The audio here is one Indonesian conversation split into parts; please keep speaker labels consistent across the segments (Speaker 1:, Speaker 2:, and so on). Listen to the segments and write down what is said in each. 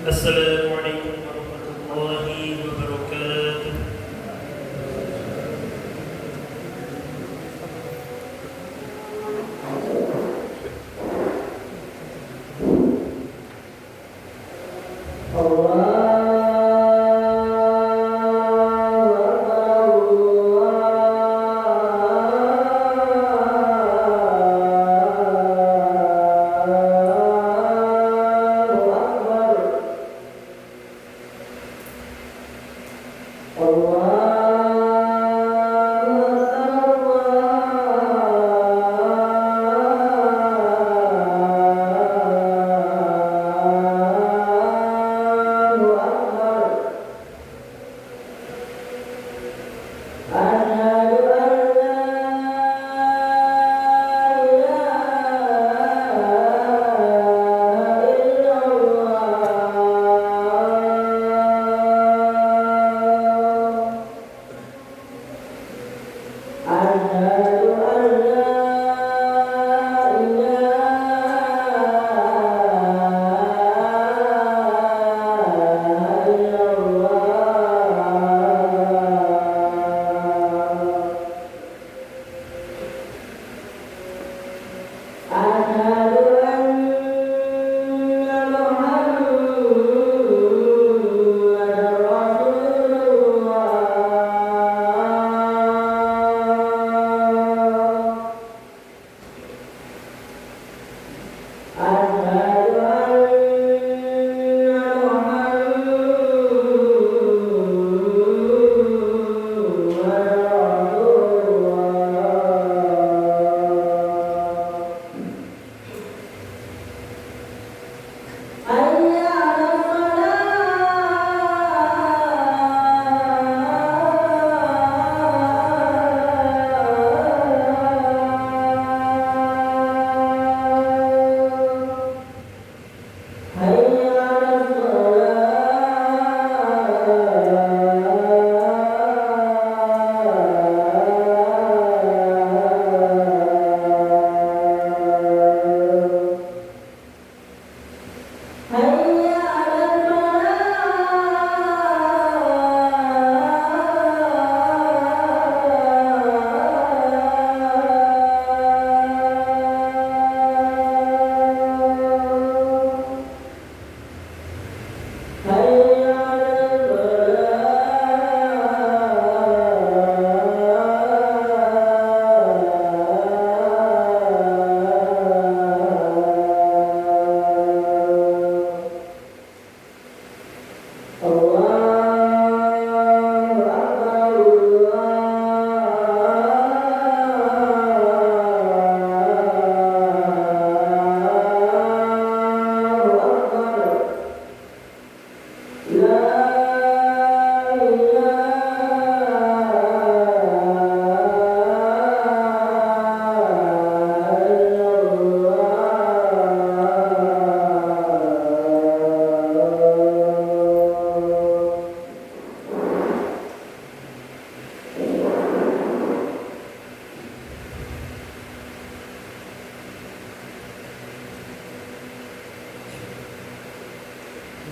Speaker 1: Assalamualaikum warahmatullahi wabarakatuh.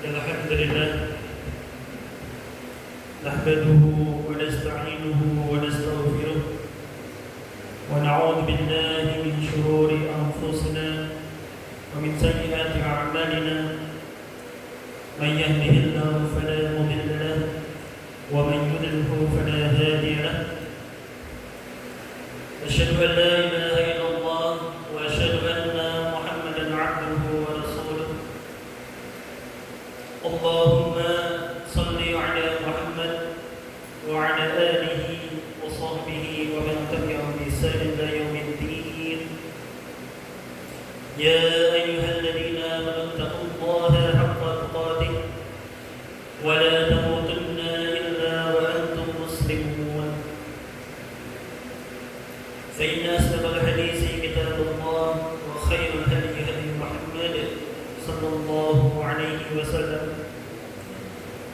Speaker 1: Alhamdulillah nahmaduhu wa nasta'inuhu wa nastaghfiruh wa na'udzu billahi min shururi anfusina wa min sayyiati a'malina man yahdihillahu fala mudilla lahu wa man yudlilhu fala hadiya lahu asyhadu an la ilaha illallah wa asyhadu anna Muhammadan 'abduhu wa rasuluh. Allahumma salli ala Muhammad wa ala alihi wa sahbihi wa man tabi'ahum bi ihsan ila yaumiddin. Ya ayyuhalladzina amanu taqullaha haqqa tuqatih wa la tamutunna illa wa antum muslimun. Fa inna asdaqal hadithi kitabullah wa khairul hadi hadi Muhammad sallallahu alaihi wasallam.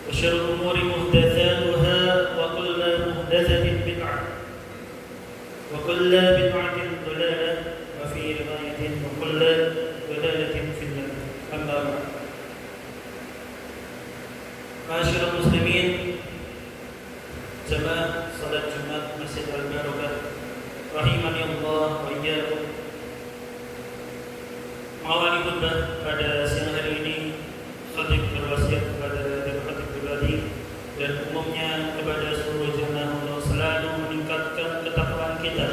Speaker 1: وشر الأمور محدثاتها وكل محدثة بدعة وكل بدعة ضلالة وفي رواية وكل ضلالة في النار. أما بعد Masyaallah muslimin, jamaah salat Jumat Masjid Al-Barakah rahimani Allah wa iyyakum. Mengawali khutbah pada siang hari ini, khatib berwasiat kepada khatib pribadi dan umumnya kepada seluruh jamaah untuk selalu meningkatkan ketakwaan kita,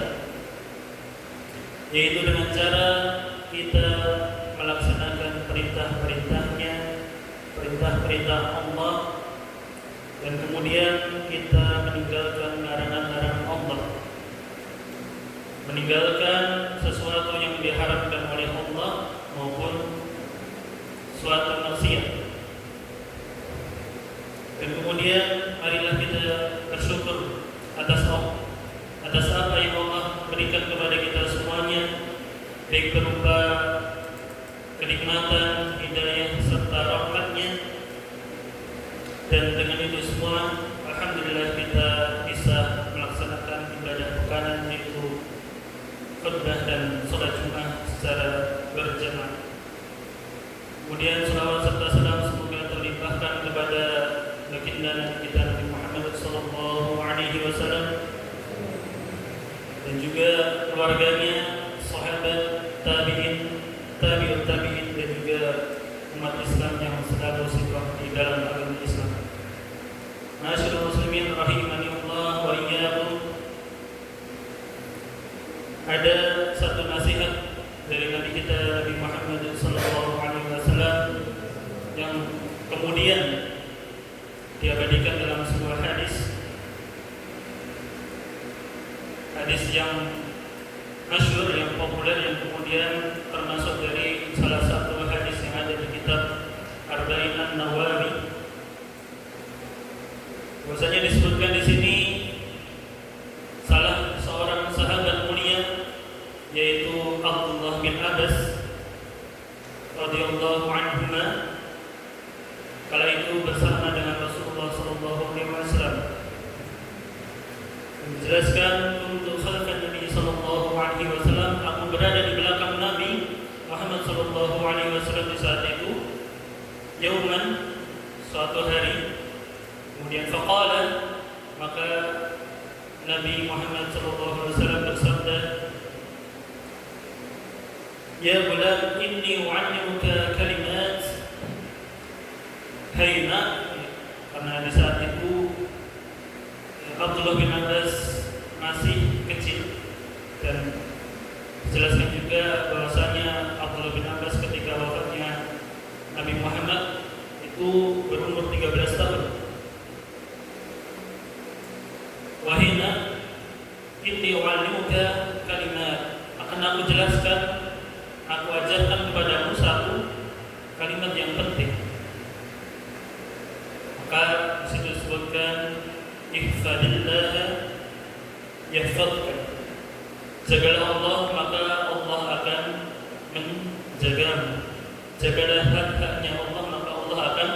Speaker 1: yaitu dengan cara kita melaksanakan perintah-perintahnya, perintah-perintah Allah, dan kemudian kita meninggalkan larangan-larangan Allah, meninggalkan sesuatu yang diharamkan oleh Allah maupun suatu maksiat. Dan kemudian marilah kita bersyukur atas apa yang Allah berikan kepada kita semuanya, baik berupa kenikmatan, hidayah serta rahmatnya. Dan dengan itu semua, alhamdulillah kita bisa melaksanakan ibadah pekanan, yaitu khutbah dan salat Jumat secara berjamaah. Kemudian salawat serta salam semoga terlimpahkan kepada baginda Nabi kita Nabi Muhammad sallallahu alaihi wasallam dan juga keluarganya, sahabat, tabi'in, tabi'ut tabi'in, dan juga umat Islam yang selalu sirah di dalam agama Islam. Masyaallah muslimin rahimani Allah wa iyyakum. Ada satu nasihat dari Nabi kita Nabi Muhammad sallallahu alaihi wasallam yang kemudian diabadikan dalam sebuah hadis yang masyhur, yang populer, yang kemudian termasuk dari salah satu hadis yang ada di kitab Arba'in An-Nawawi. Bahwasanya disebutkan di sini salah seorang sahabat mulia, yaitu Abdullah bin Abbas radhiyallahu anhuma, kala itu bersama dengan Rasulullah sallallahu alaihi wasallam, menjelaskan untuk khalifah Nabi sallallahu alaihi wasallam, aku berada di belakang Nabi Muhammad sallallahu alaihi wasallam di saat itu, yauman, suatu hari. Kemudian faqala, maka Nabi Muhammad sallallahu alaihi wasallam bersabda, ya gulam, inni u'allimuka kalimat. Hai nak, karena di saat itu Abdullah bin Abbas masih kecil, dan dijelaskan juga bahwasanya Abdullah bin Abbas ketika wafatnya Nabi Muhammad itu berumur 13 tahun. Wahina inni u'allimuka kalimat, akan aku jelaskan, aku ajarkan kepadamu satu kalimat yang penting. Maka disitu disebutkan ihfadillah yahfadka, jagalah Allah maka Allah akan menjagamu. Jagalah hak-haknya Allah maka Allah akan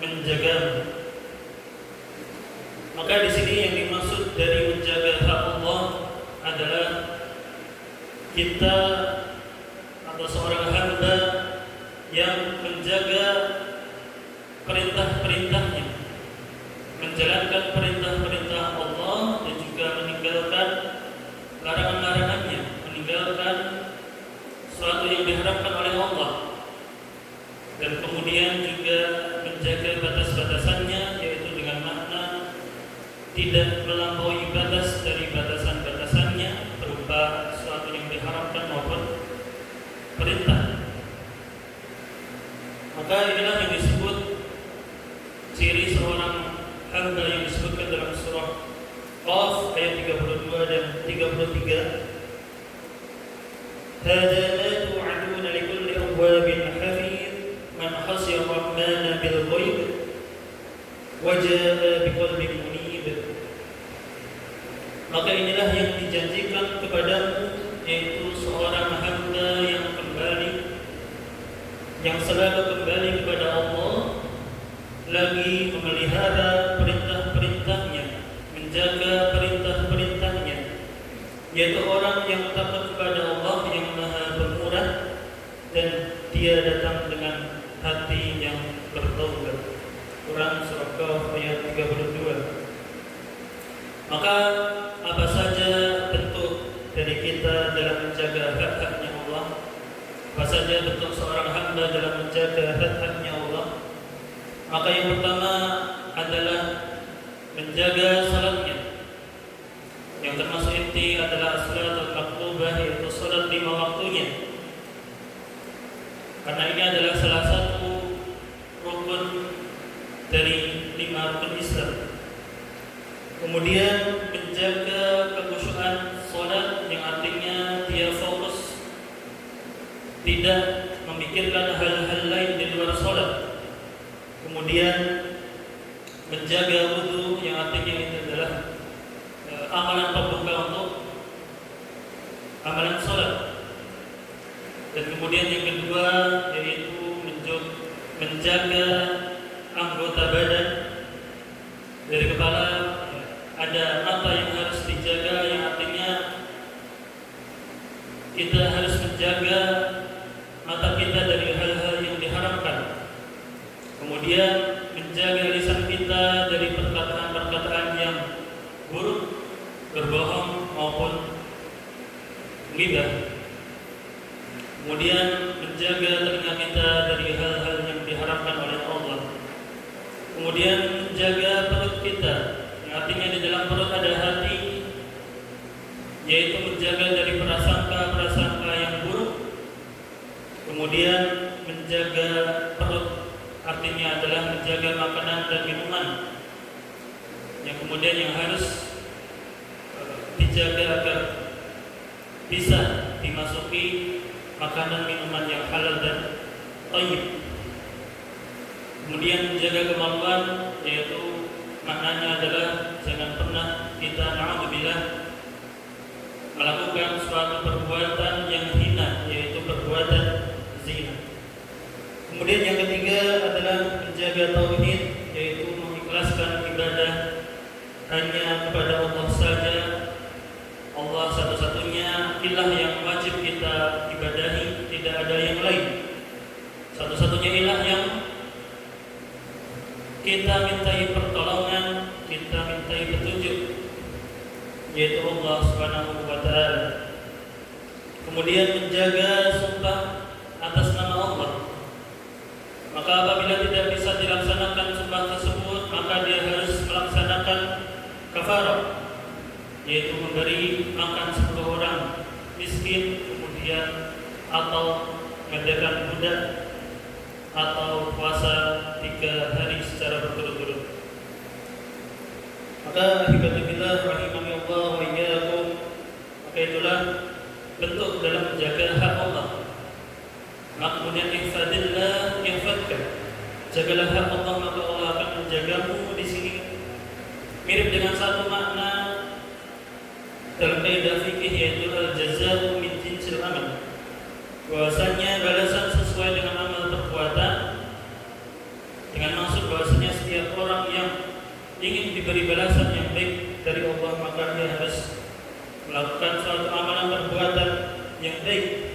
Speaker 1: menjagamu. Maka di sini yang dimaksud dari menjaga hak Allah adalah kita atau seorang hamba yang menjaga perintah-perintahnya, menjalankan perintah-perintah Allah dan juga meninggalkan larangan-larangannya, meninggalkan sesuatu yang diharapkan oleh Allah, dan kemudian juga menjaga batas-batasannya, yaitu dengan makna tidak melampaui batas dari batasan-batasannya berupa sesuatu yang diharapkan maupun perintah. Maka inilah yang disebut ciri seorang hamba yang disebutkan dalam surah Qaf ayat 32 dan 33. Hada ma tu'aduna likulli awwabin hafiz man khashiya ar-rahmana bil ghaib wa jaa'a biqalbin munib. Maka inilah yang dijanjikan kepadamu, yaitu seorang hamba yang selalu kembali kepada Allah, lagi memelihara perintah-perintahnya, menjaga perintah-perintahnya, yaitu orang yang takut kepada Allah yang Maha Pemurah, dan dia datang dengan hati yang bertaubat. Quran surah Qaf ayat 32. Maka apa saja bentuk dari kita dalam menjaga hak-haknya Allah, apa saja bentuk seorang hamba dalam menjaga hak-haknya Allah, maka yang pertama adalah menjaga salatnya, yang termasuk inti adalah salatul maktubah, yaitu salat 5 waktunya. Karena ini adalah salah satu rukun dari 5 rukun Islam. Kemudian menjaga kekhusyuan salat, yang artinya dia fokus, tidak memikirkan hal-hal lain di luar salat. Kemudian menjaga wudu, yang artinya ini adalah amalan pembuka untuk amalan salat. Dan kemudian yang kedua yaitu menjaga anggota badan dari kepala. Ada mata yang harus dijaga, yang artinya kita harus menjaga mata kita dari hal-hal yang diharamkan. Kemudian menjaga lisan kita dari perkataan-perkataan yang buruk, berbohong maupun ghibah. Kemudian menjaga telinga kita dari hal-hal yang diharamkan oleh Allah. Kemudian menjaga perut kita, yang artinya di dalam perut ada hati, yaitu menjaga dari prasangka-prasangka yang buruk. Kemudian menjaga perut artinya adalah menjaga makanan dan minuman, yang kemudian yang harus dijaga agar bisa dimasuki makanan minuman yang halal dan thayyib. Kemudian menjaga kemaluan, yaitu maknanya adalah jangan pernah kita na'udzubillah melakukan suatu perbuatan yang hina, yaitu perbuatan zina. Kemudian yang ketiga adalah menjaga tauhid, yaitu mengikhlaskan ibadah hanya kepada Allah saja. Allah satu-satunya ilah yang wajib kita ibadahi, tidak ada yang lain. Satu-satunya ilah yang kita mintai pertolongan, kita mintai petunjuk, yaitu Allah Subhanahu wa ta'ala. Kemudian menjaga sumpah atas nama Allah. Maka apabila tidak bisa dilaksanakan sumpah tersebut, maka dia harus melaksanakan kafarah, yaitu memberi makan 10 orang miskin, kemudian atau mengadakan budak, atau puasa 3 hari secara berturut-turut. Maka hibatubillah rahimani Allah wa iyyakum, maka itulah bentuk dalam menjaga hak Allah. Maka kemudian ihfadillah yahfadka, jagalah hak Allah maka Allah akan menjagamu. Di sini mirip dengan satu makna dalam kaidah fikih, yaitu al-jazaa'u min jinsil amal, bahwasanya balasan sesuai dengan amal perbuatan, dengan maksud bahwasanya setiap orang yang ingin diberi balasan yang baik dari Allah, maka dia harus melakukan suatu amalan perbuatan yang baik.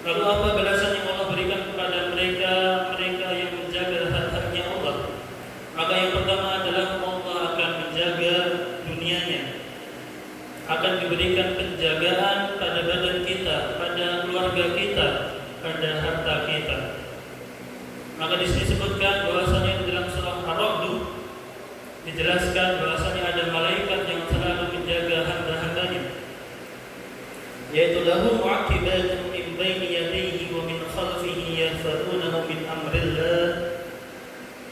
Speaker 1: Lalu apa balasan yang Allah berikan kepada mereka yang menjaga hak-haknya Allah? Maka yang pertama adalah Allah akan menjaga dunianya, akan diberikan penjagaan pada badan kita, pada keluarga kita, pada harta kita. Maka di sini disebutkan bahwasanya di dalam surah Ar-Ra'd dijelaskan bahwasanya ada malaikat yang selalu menjaga hamba-hambanya, yaitu lahu mu'aqibatun min baini yadayhi wa min khalfihi yahfazunahu min amrillah.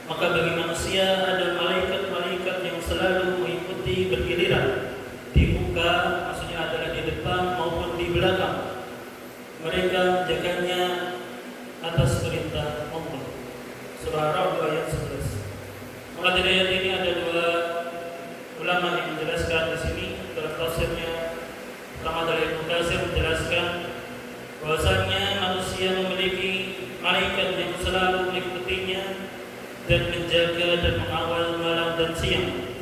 Speaker 1: Maka bagi manusia ada malaikat-malaikat yang selalu mengikuti bergiliran di muka, maksudnya adalah di depan maupun di belakang. Mereka menjaganya atas perintah Allah. Surah Ar-Ra'd ayat 11. Maka dari ayat ini ada 2 ulama yang menjelaskan di sini dalam tafsirnya. Pertama dari Ibnu Katsir menjelaskan bahwasanya manusia memiliki malaikat yang selalu mengikutinya dan menjaga dan mengawal malam dan siang,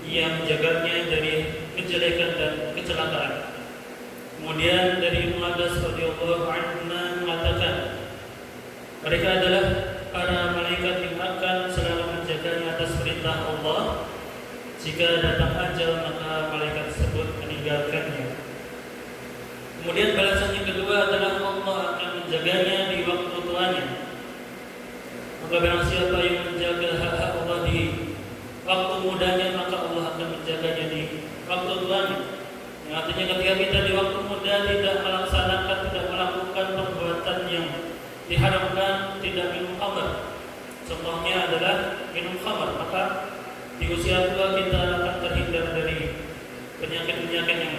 Speaker 1: yang menjaganya dari kejelekan dan kecelakaan. Kemudian dari Ibnu Abbas radhiyallahu anhu mengatakan mereka adalah para malaikat yang akan Jika datang ajal maka malaikat tersebut meninggalkannya. Kemudian balasan yang kedua adalah Allah akan menjaganya di waktu tuanya. Maka barang siapa yang menjaga hak-hak Allah di waktu mudanya, maka Allah akan menjaganya di waktu tuanya. Yang artinya ketika kita di waktu muda tidak melaksanakan, tidak melakukan perbuatan yang diharamkan, tidak minum khamar. Contohnya adalah minum khamar, maka di usia tua kita akan terhindar dari penyakit-penyakit yang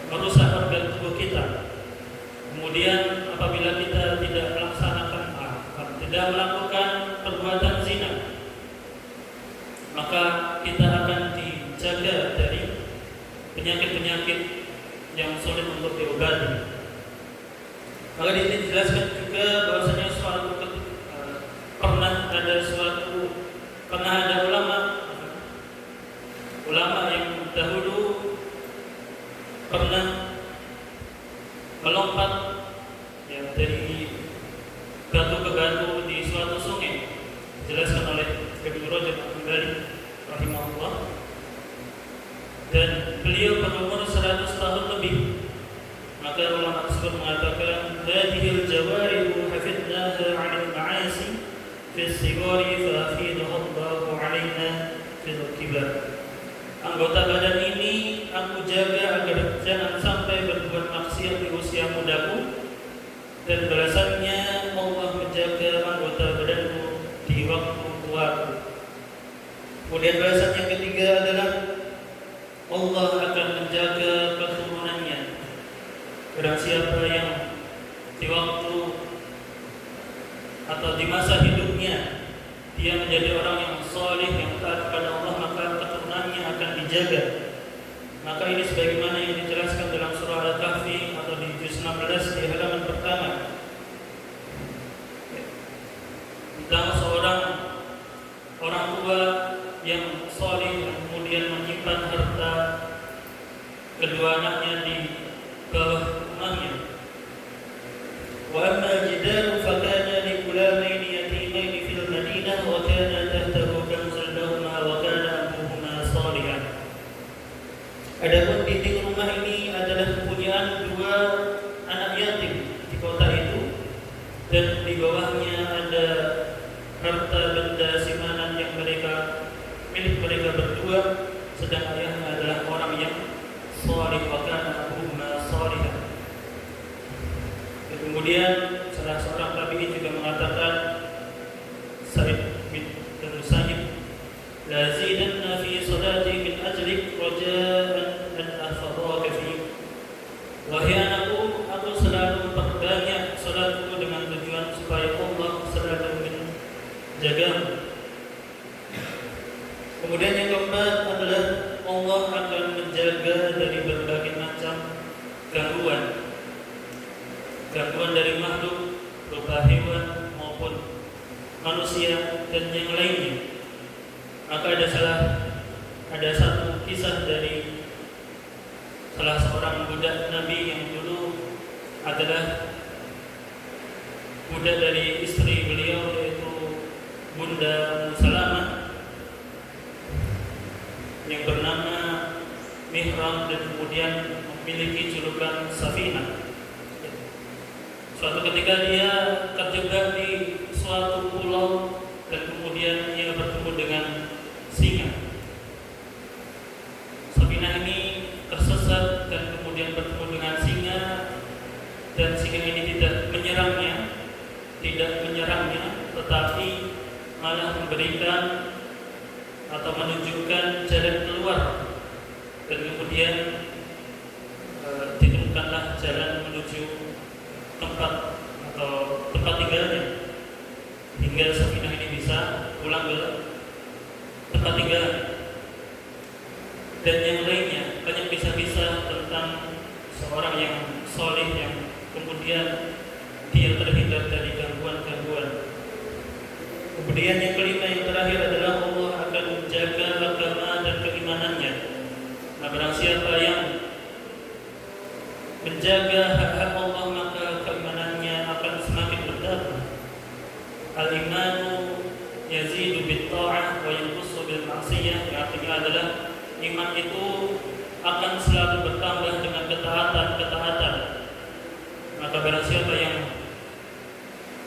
Speaker 1: merusak organ tubuh kita. Kemudian apabila kita tidak melakukan perbuatan zina, maka kita akan dijaga dari penyakit-penyakit yang sulit untuk diobati. Maka di sini dijelaskan juga bahwasanya pernah ada ulama yang dahulu pernah melompat dari batu ke batu di suatu sungai. Dijelaskan oleh Ibnu Rajab kembali rahimahullah, dan beliau berumur 100 tahun lebih. Maka ulama tersebut mengatakan, hadhil jawarihu hafidnaha 'anil ma'asi fi as-sigari fa afidaha Allahu 'alaina fil kibar. Anggota badan ini aku jaga agar jangan sampai berbuat maksiat di usia mudaku, dan balasannya Allah menjaga anggota badanku di waktu tuaku. Kemudian balasan yang ketiga adalah Allah akan menjaga keturunannya. Barang siapa yang di waktu atau di masa hidupnya dia menjadi orang yang saleh, yang taat kepada Allah, maka keturunannya akan dijaga. Maka ini sebagaimana yang dijelaskan dalam surah Al-Kahfi atau di juz 16 di halaman pertama, tentang seorang orang tua yang saleh yang kemudian menyimpan harta kedua anaknya di bawah rumahnya. Wa amma jidaru fakana li gulamaini yatimaini fil Madinah wa kana tahtahu kanzun lahumā wa kana abuhumā shālihan. Adapun dinding rumah ini adalah kepunyaan dua anak yatim di kota itu, dan di bawahnya ada harta benda simpanan yang milik mereka berdua, sedang ayahnya adalah orang yang salih, wa kana abuhumā shālihan. Kemudian salah seorang tabi'in juga mengatakan, Sa'id bin Musayyib, la zidanna fi salati min ajlik raja'an an ahfadhaka fi. Wahai anakku, aku selalu memperbanyak salatku dengan tujuan supaya Allah selalu menjagamu. Kemudian yang keempat adalah Allah akan menjaga dari berbagai macam gangguan dari makhluk, berupa hewan maupun manusia dan yang lainnya. Maka ada satu kisah dari salah seorang budak Nabi yang dulu adalah budak dari istri beliau, yaitu Bunda Salamah, yang bernama Mihran, dan kemudian memiliki julukan Safinah. Suatu ketika dia terjebak di suatu pulau, dan kemudian ia bertemu dengan singa. Safinah ini tersesat dan kemudian bertemu dengan singa, dan singa ini tidak menyerangnya, tetapi malah memberikan atau menunjukkan jalan keluar, dan kemudian ditemukanlah jalan menuju tempat tinggalnya, hingga Safinah ini bisa pulang ke tempat tinggalnya. Dan yang lainnya, banyak kisah-kisah tentang seorang yang soleh yang kemudian dia terhindar dari gangguan-gangguan. Kemudian yang kelima, yang terakhir adalah Allah akan menjaga agama dan keimanannya. Nah, barang siapa yang menjaga hak-hak Allah, maka keimanannya akan semakin bertambah. Al-imanu yazidu bit-tha'ah wa yanqusu bil ma'siyah, yang artinya adalah iman itu akan selalu bertambah dengan ketaatan. Maka barang siapa yang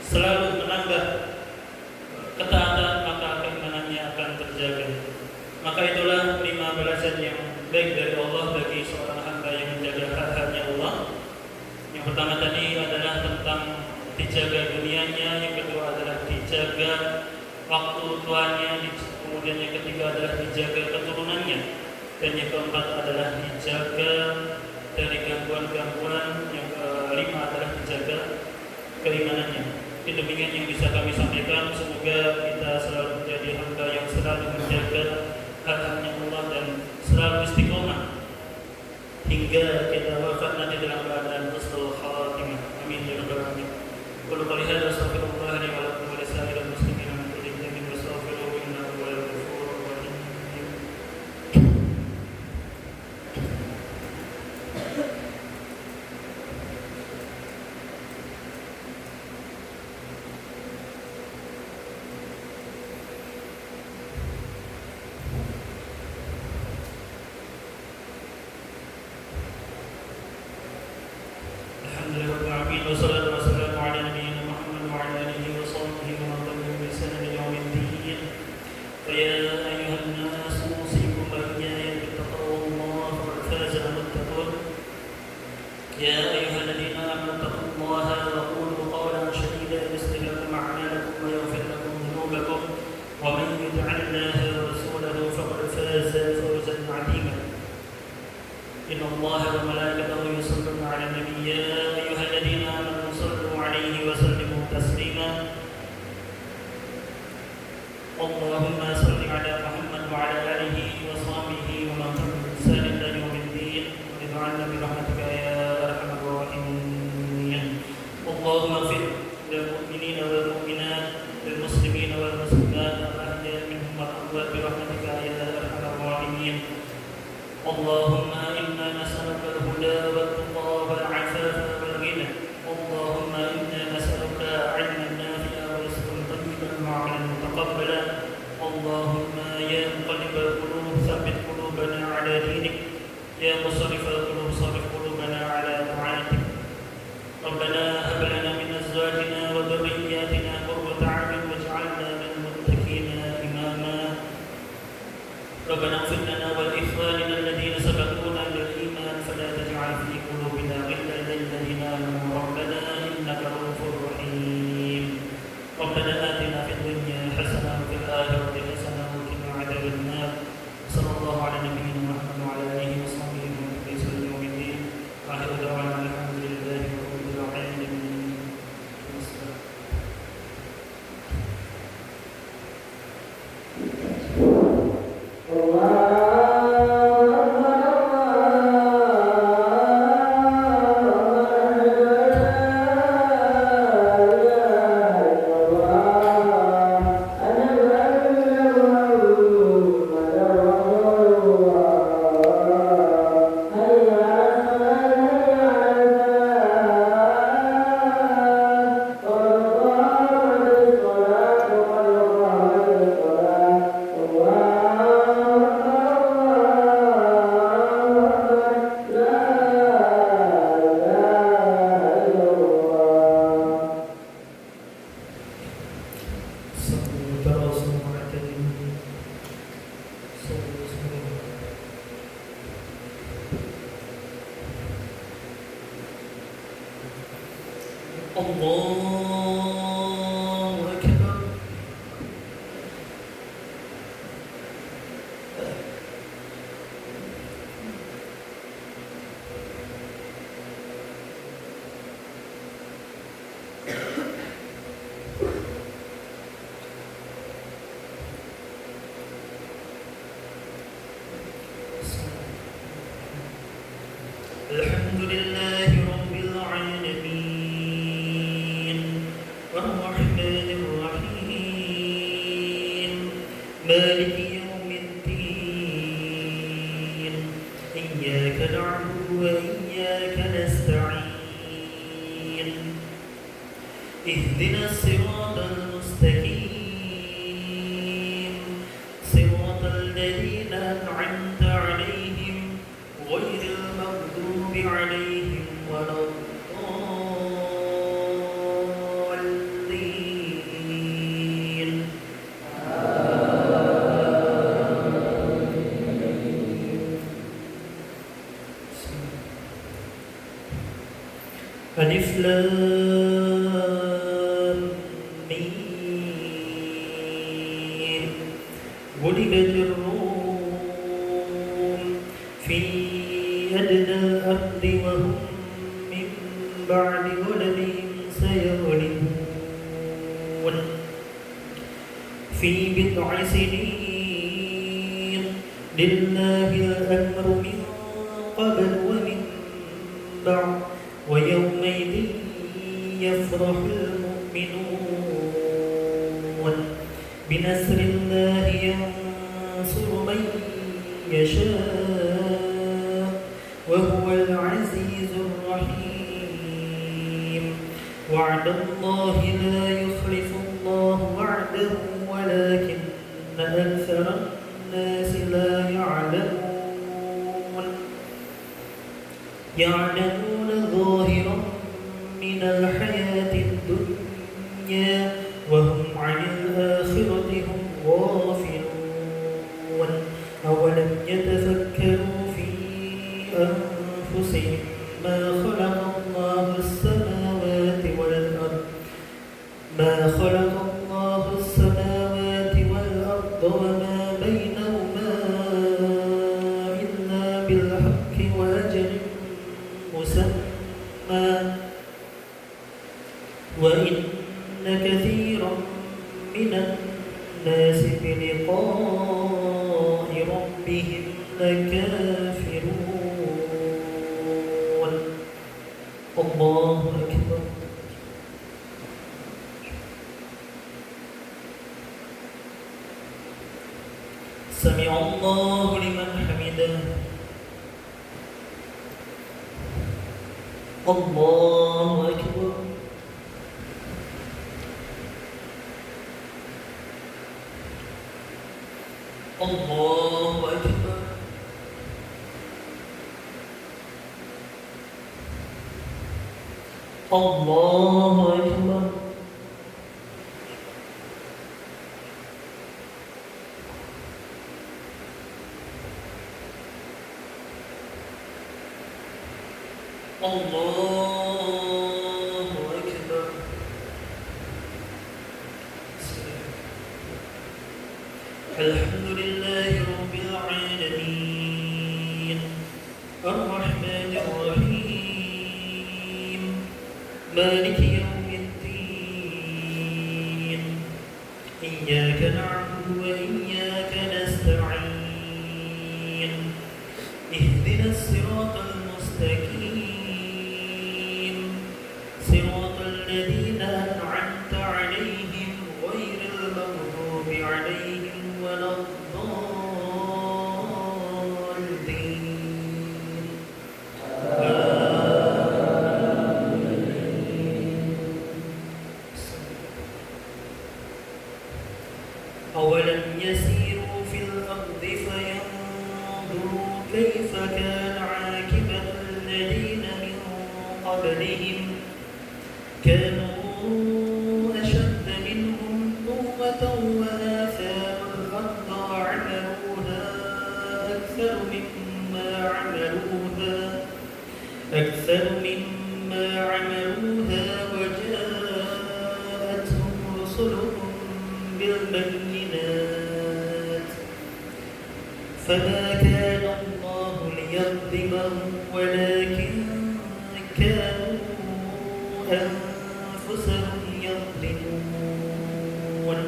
Speaker 1: selalu menambah ketaatan, maka keimanannya akan terjaga. Maka itulah 5 balasan yang baik dari Allah bagi seorang hamba yang menjaga hak-haknya Allah. Yang pertama tadi adalah tentang dijaga dunianya, yang kedua adalah dijaga waktu tuanya, kemudian yang ketiga adalah dijaga keturunannya, dan yang keempat adalah dijaga dari gangguan-gangguan, yang kelima adalah dijaga keimanannya. Itu demikian yang bisa kami sampaikan. Semoga kita selalu menjadi hamba yang selalu menjaga hak-haknya Allah dan selalu istiqomah hingga kita wafat nanti dalam keadaan husnul khatimah. Amin ya rabbal alamin. Qul qali hadza astaghfirullah li wa lakum wa lisa'iril muslimin min kulli dhanbin wastaghfiruhu innahu huwal ghafurur rahim. Wassalatu wassalamu ala nabiyyina Muhammad wa ala alihi wa sahbihi wa man tabi'ahum bi ihsan ila yaumiddin. Fa ya ayyuhan nas usikum wa iyaya bittaqwallahi faqad faza al-muttaqun. Ya ayyuhalladzina amanu taqullaha wa qulu qawlan shadidan yuslih lakum a'malakum wa yaghfir lakum dhunubakum wa man yuti'illaha wa rasulahu faqad faza fawzan 'azima. Inna Allaha wa malaikatahu yusalluna 'alan nabiy ya ayyuhalladzina amanu sallu 'alaihi wa sallimu taslima. Allahumma salli 'ala Muhammad wa 'ala alihi wa sahbihi wa man tabi'ahum bi ihsan ila yaumiddin. Wa bi rahmatika ya arhamar rahimin. Allahumma ighfir lil mu'minina wal mu'minat wal muslimina wal muslimat al-ahya'i minhum wal amwat bi rahmatika ya arhamar rahimin. Allahumma inna nas'aluka al-huda wat-tuqa wal-'afafa wal-ghina. Allahumma inna nas'aluka 'ilman nafi'an wa rizqan thayyiban wa 'amalan mutaqabbalan. Allahumma ya muqallibal qulub tsabbit qulubana 'ala dinik. Ya musarrifal qulub sarrif qulubana 'ala ta'atik. Rabbana hab lana min azwajina wa dhurriyyatina qurrata 'ayun waj'alna lil muttaqina imama. Rabbana ighfir lana wa li ikhwanina alladhina sabaquna bil iman wa la taj'al fi qulubina ghillan lil ladzina amanu rabbana innaka ra'ufur rahim. Rabbana atina fid dunya hasanah wa fil akhirati hasanah wa qina 'adzaban nar. Sallallahu ala nabiyyina Muhammad wa ala alihi wa sahbihi wa man tabi'ahum ila yaumiddin. Akhiru da'wana alhamdulillahi rabbil alamin. Allahu Akbar. Alhamdulillahi rabbil alamin. Ar-Rahmanir Rahim. Maliki yaumiddin. Iyyaka na'budu wa iyyaka nasta'in. Ihdinas siratal mustaqim. Siratal ألف لام ميم غلبت الروم في أدنى الأرض وهم من بعد غلبهم سيغلبون في بضع سنين لله الأمر من قبل ومن بعد ويومئذ يفرح المؤمنون بنصر الله ينصر من يشاء وهو العزيز الرحيم وعد الله لا يخلف الله وعده ولكن أكثر الناس لا يعلمون ظاهرا من الحياة الدنيا وهم عن الآخرة هم غافلون أولم يتفكروا في أنفسهم ما خلق الله السماوات والأرض وما بينهما إلا بالحق وأجل مسمى وإن كثيرا من الناس بلقاء ربهم لكافرون الله أكبر سمع الله لمن حمده الله أكبر الله أكبر الله أكبر الله أكبر الحمد لله رب العالمين الرحمن الرحيم مالك يوم الدين إياك نعبد وإياك نستعين اهدنا الصراط المستقيم صراط الذين أنعمت عليهم غير المغضوب عليهم ولا الضالين أولم يسيروا في الأرض فينظروا كيف كان عاقبة الذين من قبلهم كانوا أشد منهم قوة وآثاروا الأرض وعمروها أكثر مما عمروها وجاءتهم رسلهم بالبينات فما كان الله ليظلمهم ولكن كانوا أنفسهم يظلمون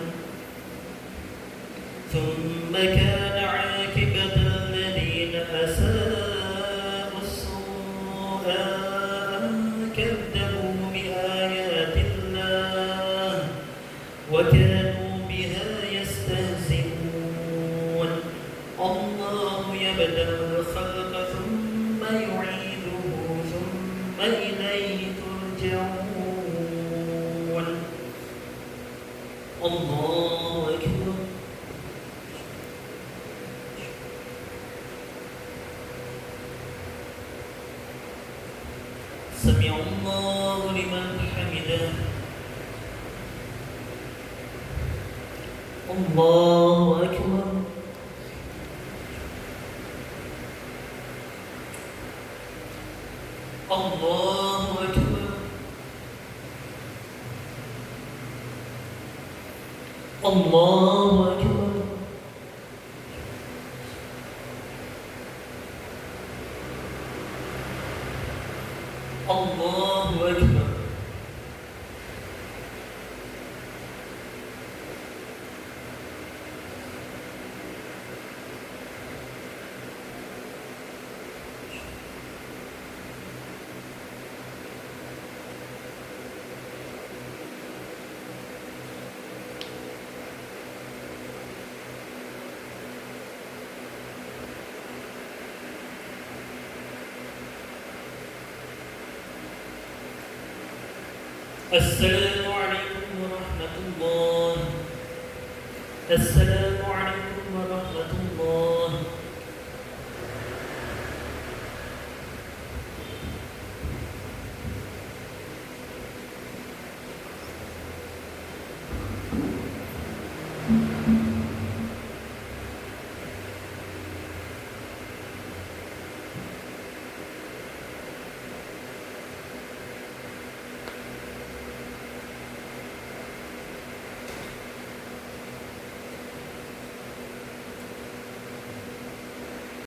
Speaker 1: ثم كان عاقبة الذين أساءوا السوء أن كذبوا بآيات الله وكانوا بها يستهزئون الله يبدأ الخلق ثم يعيده ثم إليه ترجعون الله أكبر سمع الله لمن حمده الله أكبر الله أكبر الله أكبر. الله أكبر. السلام عليكم ورحمة الله. السلام